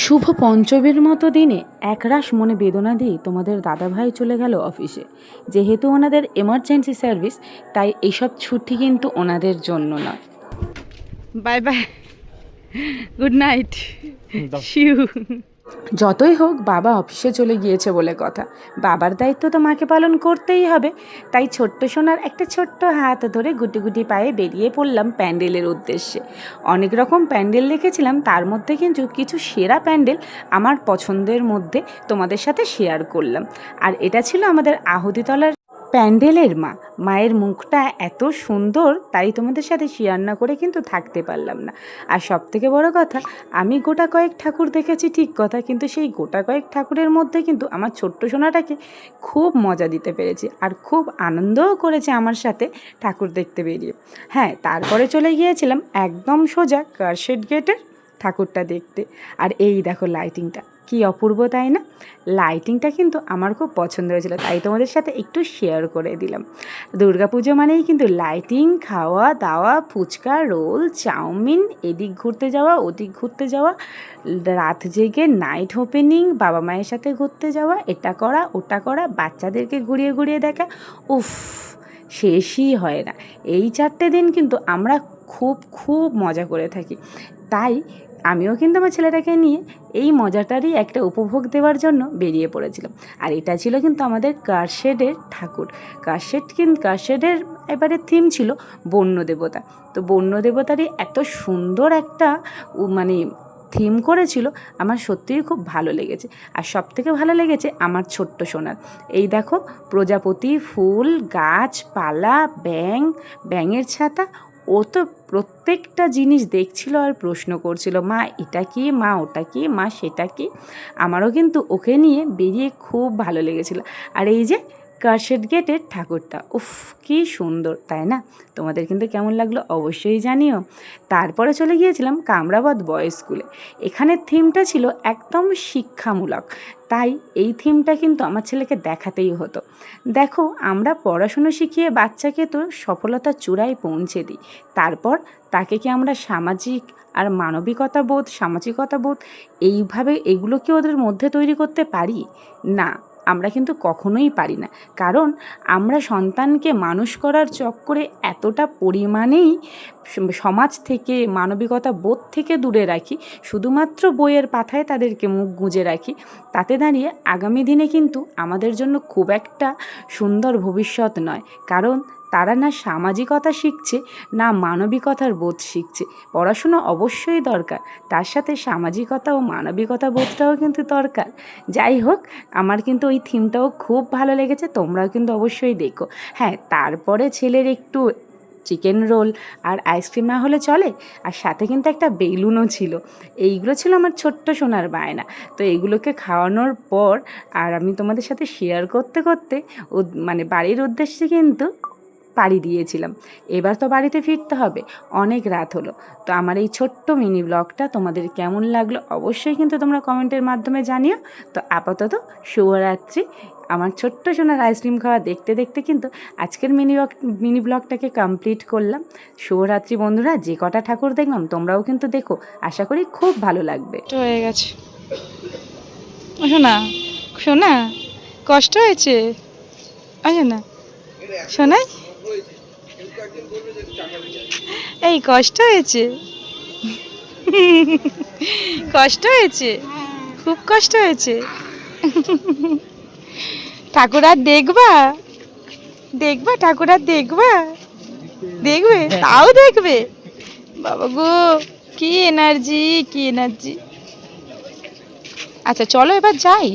শুভ পঞ্চমীর মতো দিনে একরাশ মনে বেদনা দিয়ে তোমাদের দাদাভাই চলে গেল অফিসে। যেহেতু ওনাদের এমার্জেন্সি সার্ভিস, তাই এইসব ছুটি কিন্তু ওনাদের জন্য নয়। বাই বাই, গুড নাইট, শিউ। যতই হোক বাবা অফিসে চলে গিয়েছে বলে কথা, বাবার দায়িত্ব তো মাকে পালন করতেই হবে। তাই ছোট্ট সোনার একটা ছোট্ট হাত ধরে গুটি গুটি পায়ে বেরিয়ে পড়লাম প্যান্ডেলের উদ্দেশ্যে। অনেক রকম প্যান্ডেল দেখেছিলাম, তার মধ্যে কিন্তু কিছু সেরা প্যান্ডেল আমার পছন্দের মধ্যে তোমাদের সাথে শেয়ার করলাম। আর এটা ছিল আমাদের আহুতিতলার প্যান্ডেলের মায়ের মুখটা এত সুন্দর, তাই তোমাদের সাথে শেয়ার না করে কিন্তু থাকতে পারলাম না। আর সবথেকে বড় কথা, আমি গোটা কয়েক ঠাকুর দেখেছি ঠিক কথা, কিন্তু সেই গোটা কয়েক ঠাকুরের মধ্যে কিন্তু আমার ছোট্ট সোনাটাকে খুব মজা দিতে পেরেছি, আর খুব আনন্দও করেছে আমার সাথে ঠাকুর দেখতে বেরিয়ে। হ্যাঁ, তারপরে চলে গিয়েছিলাম একদম সোজা কারশেড গেটের ঠাকুরটা দেখতে। আর এই দেখো লাইটিংটা কি অপূর্ব, তাই না? লাইটিংটা কিন্তু আমার খুব পছন্দ হয়েছিল, তাই তোমাদের সাথে একটু শেয়ার করে দিলাম। দুর্গাপুজো মানেই কিন্তু লাইটিং, খাওয়া দাওয়া, ফুচকা, রোল, চাউমিন, এদিক ঘুরতে যাওয়া ওদিক ঘুরতে যাওয়া, রাত জেগে নাইট ওপেনিং, বাবা মায়ের সাথে ঘুরতে যাওয়া, এটা করা ওটা করা, বাচ্চাদেরকে ঘুরিয়ে ঘুরিয়ে দেখা, উফ, শেষই হয় না। এই 4টে দিন কিন্তু আমরা খুব খুব মজা করে থাকি। তাই আমিও কিন্তু আমার ছেলেটাকে নিয়ে এই মজাটারই একটা উপভোগ দেওয়ার জন্য বেরিয়ে পড়েছিলাম। আর এটা ছিল কিন্তু আমাদের কারশেডের ঠাকুর। কারশেডের এবারে থিম ছিল বন্য দেবতা। তো বন্য দেবতারই এত সুন্দর একটা মানে থিম করেছিল, আমার সত্যিই খুব ভালো লেগেছে। আর সবথেকে ভালো লেগেছে আমার ছোট্ট সোনার। এই দেখো, প্রজাপতি, ফুল, গাছপালা, ব্যাঙের ছাতা, ও তো প্রত্যেকটা জিনিস দেখছিল আর প্রশ্ন করছিল, মা এটা কি, মা ওটা কি, মা সেটা কি। আমারও কিন্তু ওকে নিয়ে বেরিয়ে খুব ভালো লেগেছিল। আর এই যে কারশেড গেটের ঠাকুরটা, উফ, কি সুন্দর, তাই না? তোমাদের কিন্তু কেমন লাগলো অবশ্যই জানিও। তারপরে চলে গিয়েছিলাম কামরাবাদ বয়েজ স্কুলে। এখানের থিমটা ছিল একদম শিক্ষামূলক, তাই এই থিমটা কিন্তু আমার ছেলেকে দেখাতেই হতো। দেখো, আমরা পড়াশুনো শিখিয়ে বাচ্চাকে তো সফলতার চূড়ায় পৌঁছে দিই, তারপর তাকে কি আমরা সামাজিক আর সামাজিকতা বোধ এইভাবে এগুলো কি ওদের মধ্যে তৈরি করতে পারি? না, আমরা কিন্তু কখনোই পারি না। কারণ আমরা সন্তানকে মানুষ করার চক্করে এতটা পরিমাণেই সমাজ থেকে, মানবিকতা বোধ থেকে দূরে রাখি, শুধুমাত্র বইয়ের পাতায় তাদেরকে মুখ গুঁজে রাখি। তাতে দাঁড়িয়ে আগামী দিনে কিন্তু আমাদের জন্য খুব একটা সুন্দর ভবিষ্যৎ নয়। কারণ তারা না সামাজিকতা শিখছে, না মানবিকতার বোধ শিখছে। পড়াশুনো অবশ্যই দরকার, তার সাথে সামাজিকতা ও মানবিকতা বোধটাও কিন্তু দরকার। যাই হোক, আমার কিন্তু ওই থিমটাও খুব ভালো লেগেছে, তোমরাও কিন্তু অবশ্যই দেখো। হ্যাঁ, তারপরে ছেলের একটু চিকেন রোল আর আইসক্রিম না হলে চলে, আর সাথে কিন্তু একটা বেলুনও ছিল। এইগুলো ছিল আমার ছোট্ট সোনার বায়না। তো এইগুলোকে খাওয়ানোর পর আর আমি তোমাদের সাথে শেয়ার করতে করতে বাড়ির উদ্দেশ্যে কিন্তু পাড়ি দিয়েছিলাম। এবার তো বাড়িতে ফিরতে হবে, অনেক রাত হলো। তো আমার এই ছোট্ট মিনি ব্লগটা তোমাদের কেমন লাগলো অবশ্যই কিন্তু তোমরা কমেন্টের মাধ্যমে জানিও। তো আপাতত শুভরাত্রি। আমার ছোট্ট সোনার আইসক্রিম খাওয়া দেখতে দেখতে কিন্তু আজকের মিনি ব্লগটাকে কমপ্লিট করলাম। শুভরাত্রি বন্ধুরা। যে কটা ঠাকুর দেখলাম তোমরাও কিন্তু দেখো, আশা করি খুব ভালো লাগবে। হয়ে গেছে শোনা, শোনা কষ্ট হয়েছে, আচ্ছা না শোনাই, এই কষ্ট হয়েছে, কষ্ট হয়েছে, খুব কষ্ট হয়েছে। ঠাকুর আর দেখবা, দেখবা ঠাকুর আর দেখবা, দেখবে, তাও দেখবে, বাবা গো, কি এনার্জি, কি এনার্জি। আচ্ছা চলো এবার যাই,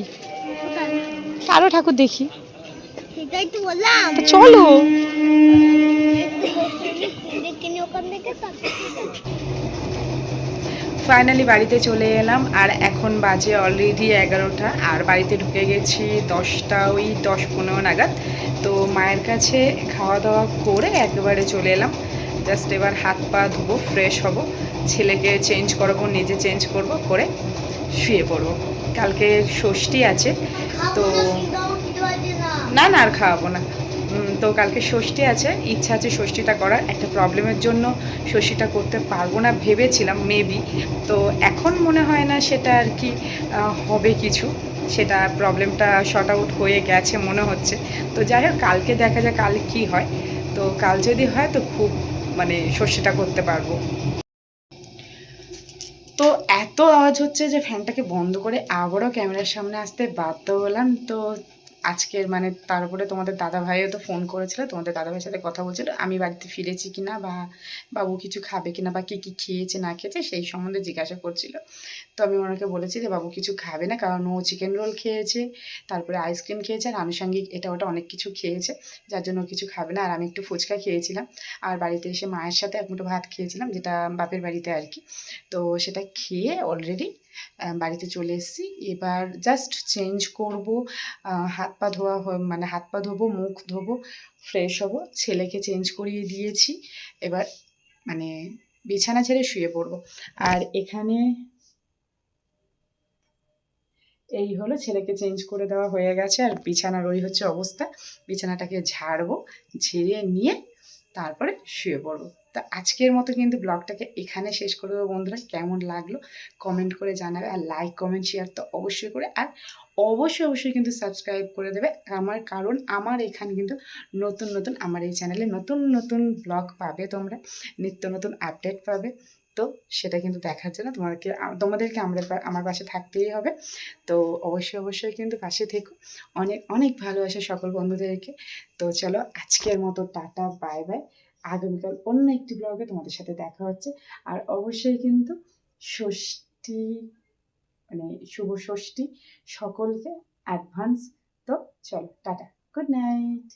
আরো ঠাকুর দেখি, চলো। ফাইনালি বাড়িতে চলে এলাম, আর এখন বাজে অলরেডি 11টা, আর বাড়িতে ঢুকে গেছি 10টা, ওই 10-15 নাগাদ। তো মায়ের কাছে খাওয়া দাওয়া করে একেবারে চলে এলাম। জাস্ট এবার হাত পা ধুবো, ফ্রেশ হব, ছেলেকে চেঞ্জ করাবো, নিজে চেঞ্জ করব, করে শুয়ে পড়বো। কালকে ষষ্ঠী আছে, তো না আর খাওয়াবো না। তো কালকে ষষ্ঠী আছে, ইচ্ছা আছে ষষ্ঠীটা করার। একটা প্রবলেমের জন্য ষষ্ঠীটা করতে পারবো না ভেবেছিলাম মেবি, তো এখন মনে হয় না সেটা আর কি হবে কিছু, সেটা প্রবলেমটা শর্ট আউট হয়ে গেছে মনে হচ্ছে। তো যাই হোক, কালকে দেখা যায় কাল কী হয়। তো কাল যদি হয় তো খুব মানে ষষ্ঠীটা করতে পারবো। তো এত আওয়াজ হচ্ছে যে ফ্যানটাকে বন্ধ করে আবারও ক্যামেরার সামনে আসতে বাধ্য হলাম। তো আজকের মানে তার উপরে তোমাদের দাদাভাইও তো ফোন করেছিল, তোমাদের দাদাভাইয়ের সাথে কথা বলছিল আমি বাড়িতে ফিরেছি কিনা, বা বাবু কিছু খাবে কিনা, বা কী কী খেয়েছে না খেয়েছে সেই সম্বন্ধে জিজ্ঞাসা করছিল। তো আমি ওনাকে বলেছি যে বাবু কিছু খাবে না, কারণ ও চিকেন রোল খেয়েছে, তারপরে আইসক্রিম খেয়েছে, আর আনুষঙ্গিক এটা ওটা অনেক কিছু খেয়েছে, যার জন্য ও কিছু খাবে না। আর আমি একটু ফুচকা খেয়েছিলাম, আর বাড়িতে এসে মায়ের সাথে এক মুঠো ভাত খেয়েছিলাম, যেটা বাপের বাড়িতে আর কি। তো সেটা খেয়ে অলরেডি বাড়িতে চলে এসেছি। এবার জাস্ট চেঞ্জ করব, হাত পা ধোয়া মানে হাত পা ধোবো, মুখ ধোবো, ফ্রেশ হব, ছেলেকে চেঞ্জ করিয়ে দিয়েছি। এবার মানে বিছানা ছেড়ে শুয়ে পড়বো। আর এখানে এই হলো, ছেলেকে চেঞ্জ করে দেওয়া হয়ে গেছে, আর বিছানার ওই হচ্ছে অবস্থা। বিছানাটাকে ঝাড়বো, ঝেড়ে নিয়ে তারপরে শুয়ে পড়বো। তা আজকের মতো কিন্তু ব্লগটাকে এখানে শেষ করে দেবো বন্ধুরা। কেমন লাগলো কমেন্ট করে জানাবে, আর লাইক কমেন্ট শেয়ার তো অবশ্যই করে, আর অবশ্যই অবশ্যই কিন্তু সাবস্ক্রাইব করে দেবে কারণ আমার এখানে কিন্তু নতুন নতুন, আমার এই চ্যানেলে নতুন নতুন ব্লগ পাবে তোমরা, নিত্য নতুন আপডেট পাবে। তো সেটা কিন্তু দেখার জন্য তোমাদেরকে আমার পাশে থাকতেই হবে। তো অবশ্যই অবশ্যই কিন্তু পাশে থেকো। অনেক অনেক ভালোবাসা সকল বন্ধুদেরকে। তো চলো আজকের মতো টাটা, বাই বাই। আগামীকাল অন্য একটি ব্লগে তোমাদের সাথে দেখা হচ্ছে। আর অবশ্যই কিন্তু ষষ্ঠী মানে শুভ ষষ্ঠী সকলকে অ্যাডভান্স। তো চলো টাটা, গুড নাইট।